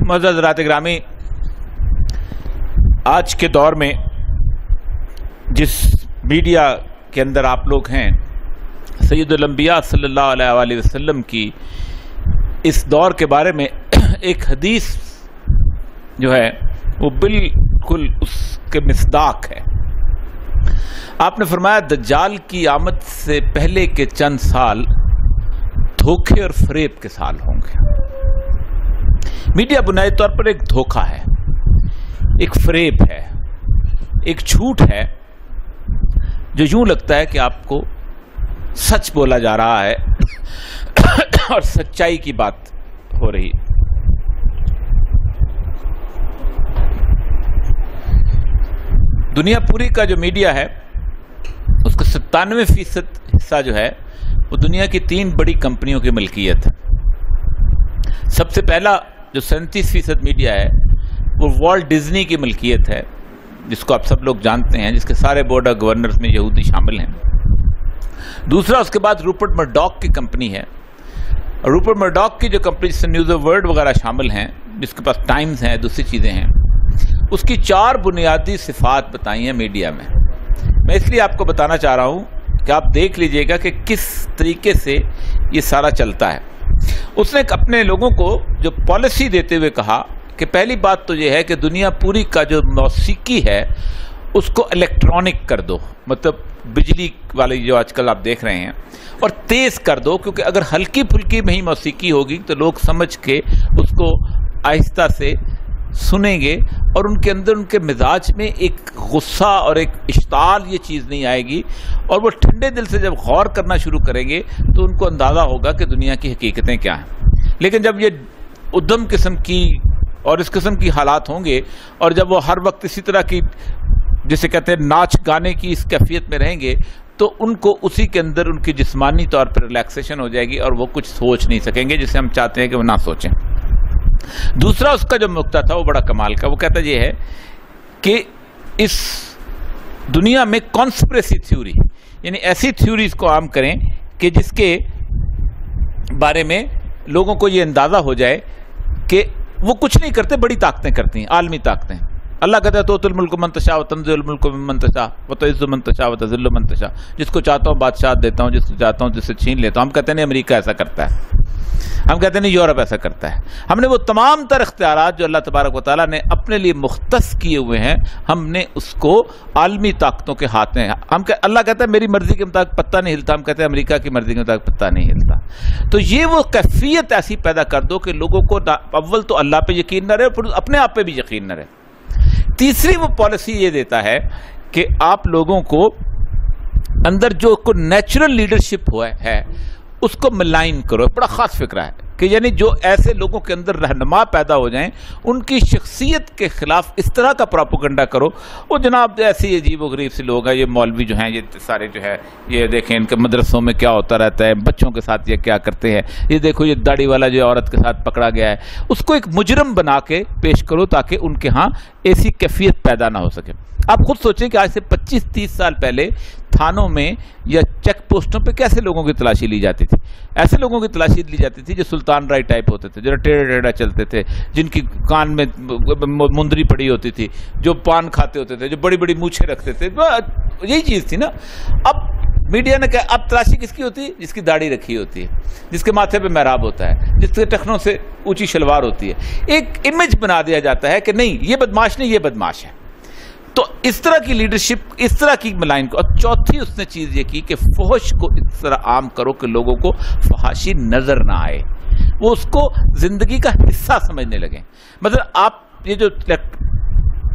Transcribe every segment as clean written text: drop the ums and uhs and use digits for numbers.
معزز حضرات گرامی، آج کے دور میں جس میڈیا کے اندر آپ لوگ ہیں، سید الانبیاء صلی اللہ علیہ وآلہ وسلم کی اس دور کے بارے میں ایک حدیث جو ہے وہ بالکل اس کے مصداق ہے۔ آپ نے فرمایا دجال کی آمد سے پہلے کے چند سال دھوکے اور فریب کے سال ہوں گے۔ میڈیا بنیادی طور پر ایک دھوکہ ہے، ایک فریب ہے، ایک جھوٹ ہے جو یوں لگتا ہے کہ آپ کو سچ بولا جا رہا ہے اور سچائی کی بات ہو رہی ہے۔ دنیا پوری کا جو میڈیا ہے اس کا 97% حصہ جو ہے وہ دنیا کی 3 بڑی کمپنیوں کی ملکیت ہے۔ سب سے پہلا جو 37% میڈیا ہے وہ والٹ ڈزنی کی ملکیت ہے، جس کو آپ سب لوگ جانتے ہیں، جس کے سارے بورڈ آف گورنرز میں یہودی شامل ہیں۔ دوسرا اس کے بعد روپرٹ مرڈاک کی کمپنی ہے، اور روپرٹ مرڈاک کی جو کمپنی جس سے نیوز آف ورلڈ وغیرہ شامل ہیں، جس کے پاس ٹائمز ہیں، دوسری چیزیں ہیں، اس کی 4 بنیادی صفات بتائی ہیں میڈیا میں۔ میں اس لیے آپ کو بتانا چاہ رہا ہوں کہ آپ دیکھ لیجئے گا کہ کس طریقے سے یہ سارا چلتا ہے۔ اس نے اپنے لوگوں کو جو پالیسی دیتے ہوئے کہا کہ پہلی بات تو یہ ہے کہ دنیا پوری کا جو موسیقی ہے اس کو الیکٹرانک کر دو، مطلب بجلی والی جو آج کل آپ دیکھ رہے ہیں، اور تیز کر دو، کیونکہ اگر ہلکی پھلکی میں ہی موسیقی ہوگی تو لوگ سمجھ کے اس کو آہستہ سے سنیں گے، اور ان کے اندر ان کے مزاج میں ایک غصہ اور ایک اشتعال یہ چیز نہیں آئے گی، اور وہ ٹھنڈے دل سے جب غور کرنا شروع کریں گے تو ان کو اندازہ ہوگا کہ دنیا کی حقیقتیں کیا ہیں۔ لیکن جب یہ ادھم قسم کی اور اس قسم کی حالات ہوں گے، اور جب وہ ہر وقت اسی طرح کی جسے کہتے ہیں ناچ گانے کی اس کیفیت میں رہیں گے، تو ان کو اسی کے اندر ان کی جسمانی طور پر ریلیکسیشن ہو جائے گی، اور وہ کچھ سوچ نہیں سکیں گے جسے ہم چاہتے ہیں کہ وہ نہ سوچیں۔ دوسرا اس کا جو نقطہ تھا وہ بڑا کمال کا، وہ کہتا یہ ہے کہ اس دنیا میں کانسپریسی تھیوری، یعنی ایسی تھیوریز کو عام کریں کہ جس کے بارے میں لوگوں کو یہ اندازہ ہو جائے کہ وہ کچھ نہیں کرتے، بڑی طاقتیں کرتی ہیں، عالمی طاقتیں۔ اللہ کہتا ہے تؤتی الملک من تشاء وتنزع الملک ممن تشاء وتعز من تشاء وتذل من تشاء، جس کو چاہتا ہوں بادشاہ دیتا ہوں، جس کو چاہتا ہوں جس سے چھین لیتا ہوں۔ ہم کہتے ہیں نہیں امریکہ ایسا کرتا ہے، ہم کہتے ہیں نہیں یورپ ایسا کرتا ہے۔ ہم نے وہ تمام تر اختیارات جو اللہ تبارک و تعالیٰ نے اپنے لیے مختص کیے ہوئے ہیں، ہم نے اس کو عالمی طاقتوں کے ہاتھ میں، اللہ کہتا ہے میری مرضی کے مطابق پتہ نہیں ہلتا، ہم کہتے ہیں امریکہ کی مرضی کے مطابق پتہ نہیں ہلتا۔ تو یہ وہ کیفیت ایسی پیدا کر دو کہ لوگوں کو اول تو اللہ پہ یقین نہ رہے، پھر اپنے آپ پہ بھی یقین نہ رہے۔ تیسری وہ پالیسی یہ دیتا ہے کہ آپ لوگوں کو اندر جو نیچرل لیڈرشپ ہے اس کو ملائن کرو۔ بڑا خاص فکرہ ہے کہ یعنی جو ایسے لوگوں کے اندر رہنما پیدا ہو جائیں، ان کی شخصیت کے خلاف اس طرح کا پروپیگنڈا کرو۔ وہ جناب ایسی عجیب و غریب سے لوگ ہیں، یہ مولوی جو ہیں، یہ سارے جو ہے، یہ دیکھیں ان کے مدرسوں میں کیا ہوتا رہتا ہے، بچوں کے ساتھ یہ کیا کرتے ہیں، یہ دیکھو یہ داڑھی والا جو عورت کے ساتھ پکڑا گیا ہے، اس کو ایک مجرم بنا کے پیش کرو تاکہ ان کے ہاں ایسی کیفیت پیدا نہ ہو سکے۔ آپ خود سوچیں کہ آج سے 25-30 سال پہلے تھانوں میں یا چیک پوسٹوں پہ کیسے لوگوں کی تلاشی لی جاتی تھی؟ ایسے لوگوں کی تلاشی لی جاتی تھی جو سلطان رائی ٹائپ ہوتے تھے، جو ٹیڑھا ٹیڑھا چلتے تھے، جن کی کان میں مندری پڑی ہوتی تھی، جو پان کھاتے ہوتے تھے، جو بڑی بڑی مونچھیں رکھتے تھے۔ یہی چیز تھی نا۔ اب میڈیا نے کہا اب تلاشی کس کی ہوتی ہے؟ جس کی داڑھی رکھی ہوتی ہے، جس کے ماتھے پہ محراب ہوتا ہے، جس کے ٹخنوں سے اونچی شلوار ہوتی ہے۔ ایک امیج بنا دیا جاتا ہے کہ نہیں یہ بدماش نہیں، یہ بدماش ہے۔ تو اس طرح کی لیڈرشپ، اس طرح کی ملائن کو۔ اور چوتھی اس نے چیز یہ کی کہ فحش کو اس طرح عام کرو کہ لوگوں کو فحاشی نظر نہ آئے، وہ اس کو زندگی کا حصہ سمجھنے لگیں۔ مطلب آپ یہ جو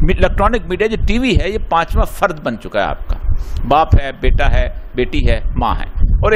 الیکٹرانک میڈیا، جو ٹی وی ہے، یہ 5واں فرد بن چکا ہے آپ کا۔ باپ ہے، بیٹا ہے، بیٹی ہے، ماں ہے، اور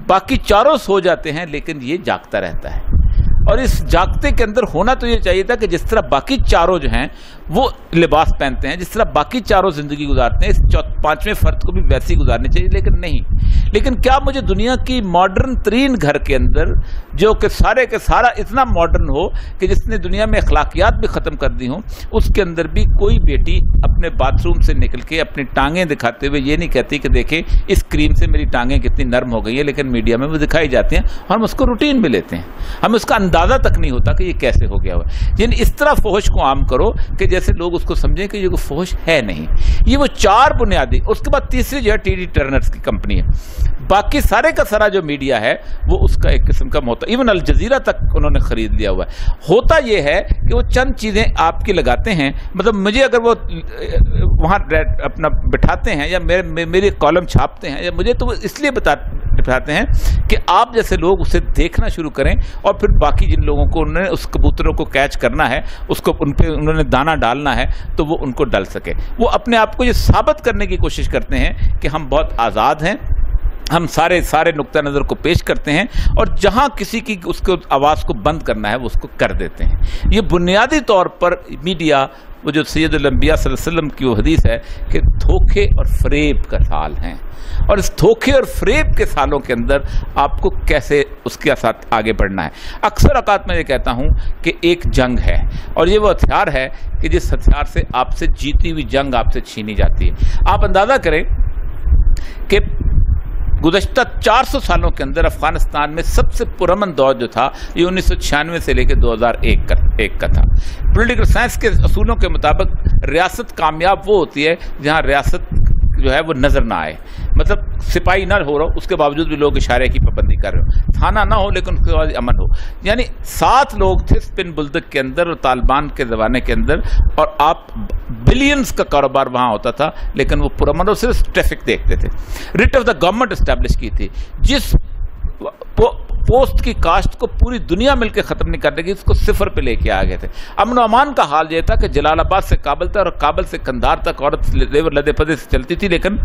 باقی چاروں سو جاتے ہیں لیکن یہ جاگتا رہتا ہے۔ اور اس جاگتے کے اندر ہونا تو یہ چاہیے تھا کہ جس طرح باقی چاروں جو ہیں وہ لباس پہنتے ہیں، جس طرح باقی چاروں زندگی گزارتے ہیں، اس 5ویں فرد کو بھی ویسی گزارنی چاہیے، لیکن نہیں۔ لیکن کیا مجھے دنیا کی ماڈرن ترین گھر کے اندر، جو کہ سارے کے سارا اتنا ماڈرن ہو کہ جس نے دنیا میں اخلاقیات بھی ختم کر دی ہوں، اس کے اندر بھی کوئی بیٹی اپنے باتھ روم سے نکل کے اپنی ٹانگیں دکھاتے ہوئے یہ نہیں کہتی کہ دیکھیں اس کریم سے میری ٹانگیں کتنی نرم ہو گئی ہیں، لیکن میڈیا میں وہ دکھائی جاتی ہیں اور ہم اس کو روٹین میں لیتے ہیں، ہم اس کا اندازہ تک نہیں ہوتا کہ یہ کیسے ہو گیا ہوا. یعنی اس طرح فحش کو عام کرو کہ جیسے لوگ اس کو سمجھیں کہ یہ کوئی فحش ہے نہیں. یہ وہ 4 بنیادی. اس کے بعد تیسری جو ہے ٹی ڈی ٹرنرز کی کمپنی ہے. باقی سارے کا سارا جو میڈیا ہے وہ اس کا ایک قسم کا محتاط, ایون الجزیرہ تک انہوں نے خرید لیا ہوا ہے. ہوتا یہ ہے کہ وہ چند چیزیں آپ کی لگاتے ہیں, مطلب مجھے اگر وہ وہاں اپنا بٹھاتے ہیں یا میری کالم چھاپتے ہیں یا مجھے, تو وہ اس لیے بتاتے ہیں کہ آپ جیسے لوگ اسے دیکھنا شروع کریں, اور پھر باقی جن لوگوں کو انہوں نے اس کبوتروں کو کیچ کرنا ہے, اس کو ان پہ انہوں نے دانہ ڈالنا ہے, تو وہ ان کو ڈل سکے. وہ اپنے آپ کو یہ ثابت کرنے کی کوشش کرتے ہیں کہ ہم بہت آزاد ہیں, ہم سارے نقطہ نظر کو پیش کرتے ہیں, اور جہاں کسی کی اس کو آواز کو بند کرنا ہے وہ اس کو کر دیتے ہیں. یہ بنیادی طور پر میڈیا, وہ جو سید الانبیاء صلی اللہ علیہ وسلم کی وہ حدیث ہے کہ دھوکے اور فریب کا سال ہیں, اور اس دھوکے اور فریب کے سالوں کے اندر آپ کو کیسے اس کے ساتھ آگے بڑھنا ہے. اکثر اوقات میں یہ کہتا ہوں کہ ایک جنگ ہے, اور یہ وہ ہتھیار ہے کہ جس ہتھیار سے آپ سے جیتی ہوئی جنگ آپ سے چھینی جاتی ہے. آپ اندازہ کریں کہ گزشتہ 400 سالوں کے اندر افغانستان میں سب سے پرامن دور جو تھا یہ 1996 سے لے کے 2001 کا تھا. پولیٹیکل سائنس کے اصولوں کے مطابق ریاست کامیاب وہ ہوتی ہے جہاں ریاست جو ہے وہ نظر نہ آئے, مطلب سپاہی نہ ہو رہا ہو اس کے باوجود بھی لوگ اشارے کی پابندی کر رہے ہو, تھانہ نہ ہو لیکن اس کے بعد امن ہو. یعنی 7 لوگ تھے اسپن بلدک کے اندر اور طالبان کے زمانے کے اندر, اور آپ بلینز کا کاروبار وہاں ہوتا تھا, لیکن وہ پرامن اور صرف ٹریفک دیکھتے تھے. Rate of the government establish کی تھی, جس پوسٹ کی کاشت کو پوری دنیا مل کے ختم نہیں کرنے کی, اس کو 0 پہ لے کے آ گئے تھے. امن و امان کا حال یہ تھا کہ جلال آباد سے کابل تک اور کابل سے قندھار تک عورت لدے پدے سے چلتی تھی, لیکن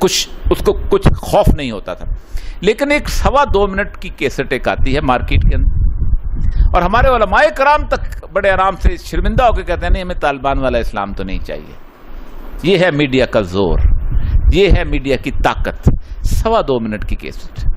اس کو کچھ خوف نہیں ہوتا تھا. لیکن ایک 2.25 منٹ کی کیسٹ ایک آتی ہے مارکیٹ کے اندر, اور ہمارے علماء کرام تک بڑے آرام سے شرمندہ ہو کے کہتے ہیں نہیں ہمیں طالبان والا اسلام تو نہیں چاہیے. یہ ہے میڈیا کا زور, یہ ہے میڈیا کی طاقت. 2.25 منٹ کی کیسٹ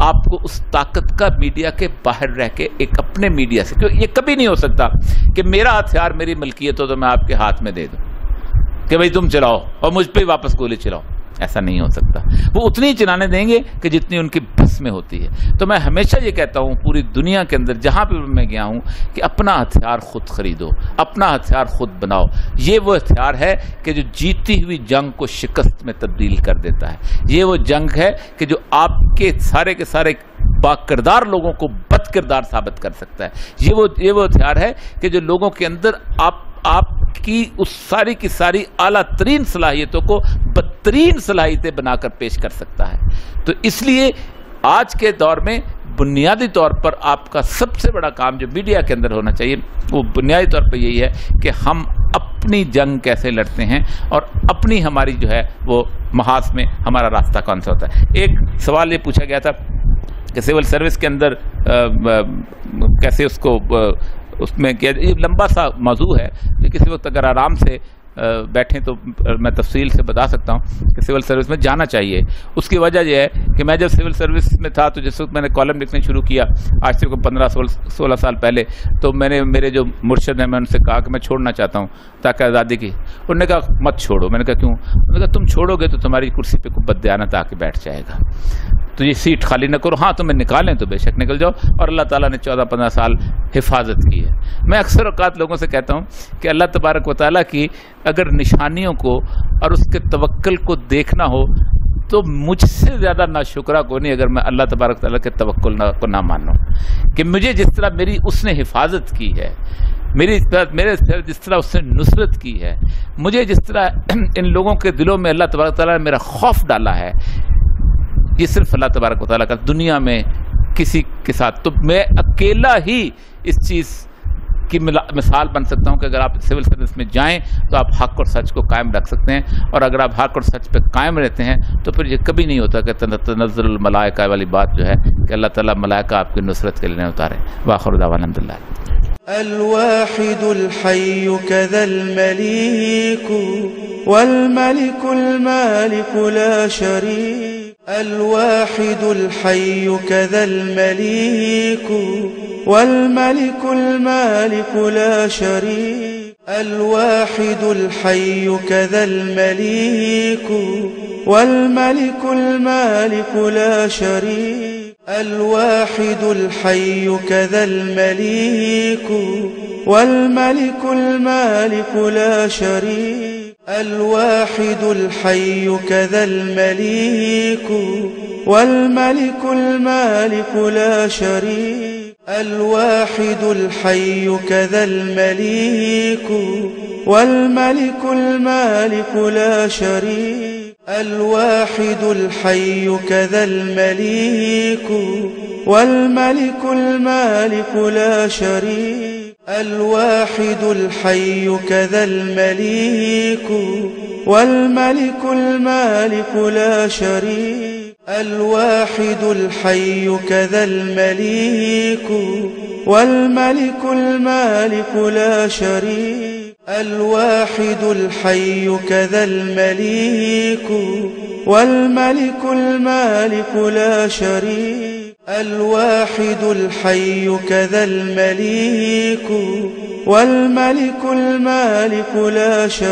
آپ کو اس طاقت کا میڈیا کے باہر رہ کے ایک اپنے میڈیا سے, کیونکہ یہ کبھی نہیں ہو سکتا کہ میرا ہتھیار میری ملکیت ہو تو میں آپ کے ہاتھ میں دے دوں کہ بھئی تم چلاؤ اور مجھ پہ واپس گولی چلاؤ. ایسا نہیں ہو سکتا. وہ اتنی ہی چلانے دیں گے کہ جتنی ان کی بس میں ہوتی ہے. تو میں ہمیشہ یہ کہتا ہوں پوری دنیا کے اندر جہاں پہ میں گیا ہوں کہ اپنا ہتھیار خود خریدو, اپنا ہتھیار خود بناؤ. یہ وہ ہتھیار ہے کہ جو جیتی ہوئی جنگ کو شکست میں تبدیل کر دیتا ہے. یہ وہ جنگ ہے کہ جو آپ کے سارے با کردار لوگوں کو بد کردار ثابت کر سکتا ہے. یہ وہ ہتھیار ہے کہ جو لوگوں کے اندر آپ کی اس ساری کی ساری اعلیٰ ترین صلاحیتوں کو بدترین صلاحیتیں بنا کر پیش کر سکتا ہے. تو اس لیے آج کے دور میں بنیادی طور پر آپ کا سب سے بڑا کام جو میڈیا کے اندر ہونا چاہیے وہ بنیادی طور پر یہی ہے کہ ہم اپنی جنگ کیسے لڑتے ہیں اور اپنی ہماری جو ہے وہ محاذ میں ہمارا راستہ کون سا ہوتا ہے. ایک سوال یہ پوچھا گیا تھا کہ سول سروس کے اندر کیسے اس کو اس میں کیا, یہ لمبا سا موضوع ہے کہ کسی وقت اگر آرام سے بیٹھیں تو میں تفصیل سے بتا سکتا ہوں کہ سول سروس میں جانا چاہیے. اس کی وجہ یہ ہے کہ میں جب سول سروس میں تھا تو جس وقت میں نے کالم لکھنے شروع کیا آج سے 15-16 سال پہلے, تو میں نے میرے جو مرشد ہیں میں ان سے کہا کہ میں چھوڑنا چاہتا ہوں تاکہ آزادی کی. انہوں نے کہا مت چھوڑو. میں نے کہا کیوں؟ انہوں نے کہا تم چھوڑو گے تو تمہاری کرسی پہ کوئی بددیانت آ کے بیٹھ جائے گا, تو یہ سیٹ خالی نہ کرو. ہاں تمہیں نکالیں تو بے شک نکل جاؤ, اور اللہ تعالیٰ نے 14-15 سال حفاظت کی ہے. میں اکثر اوقات لوگوں سے کہتا ہوں کہ اللہ تبارک و تعالیٰ کی اگر نشانیوں کو اور اس کے توکل کو دیکھنا ہو تو مجھ سے زیادہ ناشکرا کوئی نہیں اگر میں اللہ تبارک و تعالیٰ کے توکل کو نہ مانوں. کہ مجھے جس طرح میری اس نے حفاظت کی ہے, میرے جس طرح اس نے نصرت کی ہے, مجھے جس طرح ان لوگوں کے دلوں میں اللہ تبارک و تعالیٰ نے میرا خوف ڈالا ہے, یہ صرف اللہ تبارک و تعالیٰ کا. دنیا میں کسی کے ساتھ تو میں اکیلا ہی اس چیز کی مثال بن سکتا ہوں کہ اگر آپ سول سروس میں جائیں تو آپ حق اور سچ کو قائم رکھ سکتے ہیں, اور اگر آپ حق اور سچ پہ قائم رہتے ہیں تو پھر یہ کبھی نہیں ہوتا کہ تنزل الملائکہ والی بات جو ہے کہ اللہ تعالیٰ ملائکہ آپ کی نصرت کے لیے اتارے. وآخر دعوانا الحمدللہ. الواحد الحي كذا المليك والملك المالك لا شريك. الواحد الحي كذا المليك والملك المالك لا شريك. الواحد الحي كذا المليك والملك المالك لا شريك. الواحد الحي كذا المليك والملك المالك لا شريك. الواحد الحي كذا المليك والملك المالك لا شريك. الواحد الحي كذا المليك والملك المالك لا شريك. الواحد الحي كذا المليك والملك المالك لا شريك. الواحد الحي كذا المليك والملك المالك لا شريك. الواحد الحي كذا المليك والملك المالك لا شريك. الواحد الحي كذا المليك والملك المالك لا شريك. الواحد الحي كذا المليك والملك المالك لا شريك.